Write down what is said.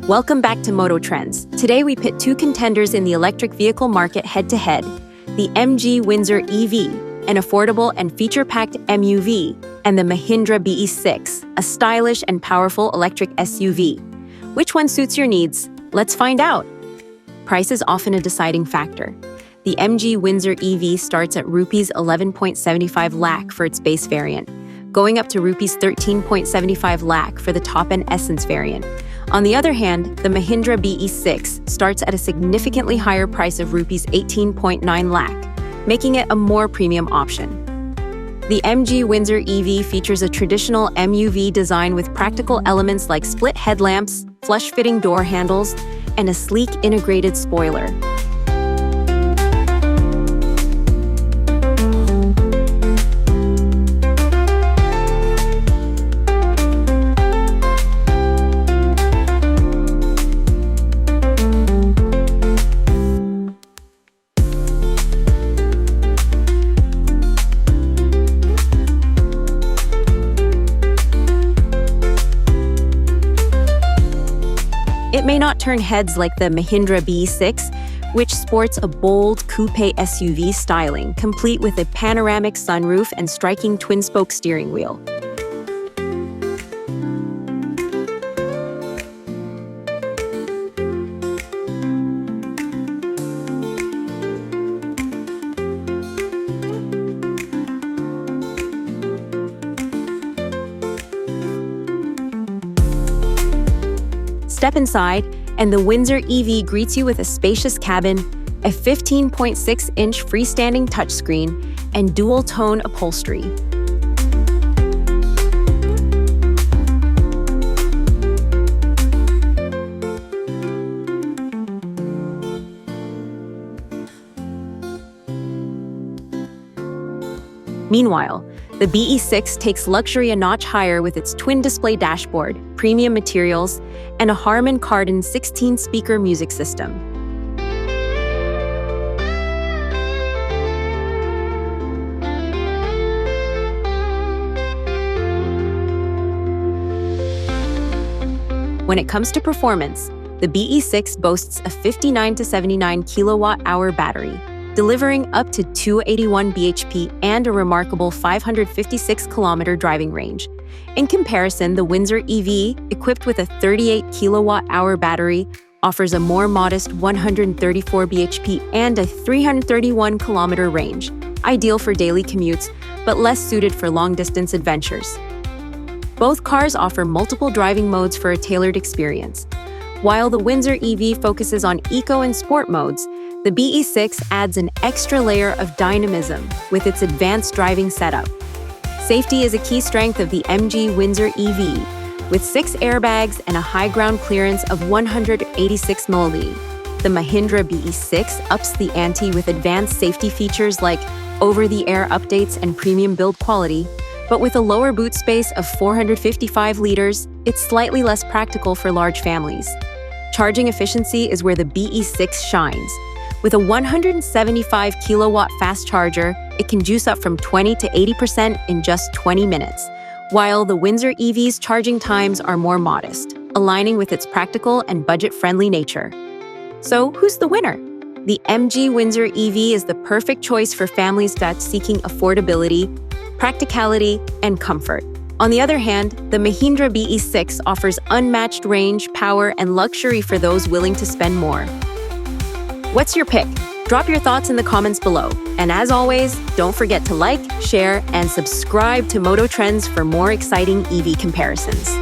Welcome back to Moto Trends. Today we pit two contenders in the electric vehicle market head-to-head, the MG Windsor EV, an affordable and feature-packed MUV, and the Mahindra BE.06, a stylish and powerful electric SUV. Which one suits your needs? Let's find out. Price is often a deciding factor. The MG Windsor EV starts at Rs 11.75 lakh for its base variant, going up to Rs 13.75 lakh for the top-end Essence variant. On the other hand, the Mahindra BE.06 starts at a significantly higher price of Rs 18.9 lakh, making it a more premium option. The MG Windsor EV features a traditional MUV design with practical elements like split headlamps, flush-fitting door handles, and a sleek integrated spoiler. It may not turn heads like the Mahindra BE.06, which sports a bold coupe SUV styling, complete with a panoramic sunroof and striking twin-spoke steering wheel. Step inside, and the Windsor EV greets you with a spacious cabin, a 15.6-inch freestanding touchscreen, and dual-tone upholstery. Meanwhile, the BE.06 takes luxury a notch higher with its twin-display dashboard, premium materials, and a Harman Kardon 16-speaker music system. When it comes to performance, the BE.06 boasts a 59 to 79 kilowatt-hour battery, delivering up to 281 bhp and a remarkable 556-kilometer driving range. In comparison, the Windsor EV, equipped with a 38 kilowatt-hour battery, offers a more modest 134 bhp and a 331-kilometer range, ideal for daily commutes, but less suited for long-distance adventures. Both cars offer multiple driving modes for a tailored experience. While the Windsor EV focuses on eco and sport modes, the BE.06 adds an extra layer of dynamism with its advanced driving setup. Safety is a key strength of the MG Windsor EV, with 6 airbags and a high ground clearance of 186 mm. The Mahindra BE.06 ups the ante with advanced safety features like over-the-air updates and premium build quality, but with a lower boot space of 455 liters, it's slightly less practical for large families. Charging efficiency is where the BE.06 shines. With a 175 kilowatt fast charger, it can juice up from 20 to 80% in just 20 minutes, while the Windsor EV's charging times are more modest, aligning with its practical and budget-friendly nature. So, who's the winner? The MG Windsor EV is the perfect choice for families that's seeking affordability, practicality, and comfort. On the other hand, the Mahindra BE.06 offers unmatched range, power, and luxury for those willing to spend more. What's your pick? Drop your thoughts in the comments below. And as always, don't forget to like, share, and subscribe to Moto Trends for more exciting EV comparisons.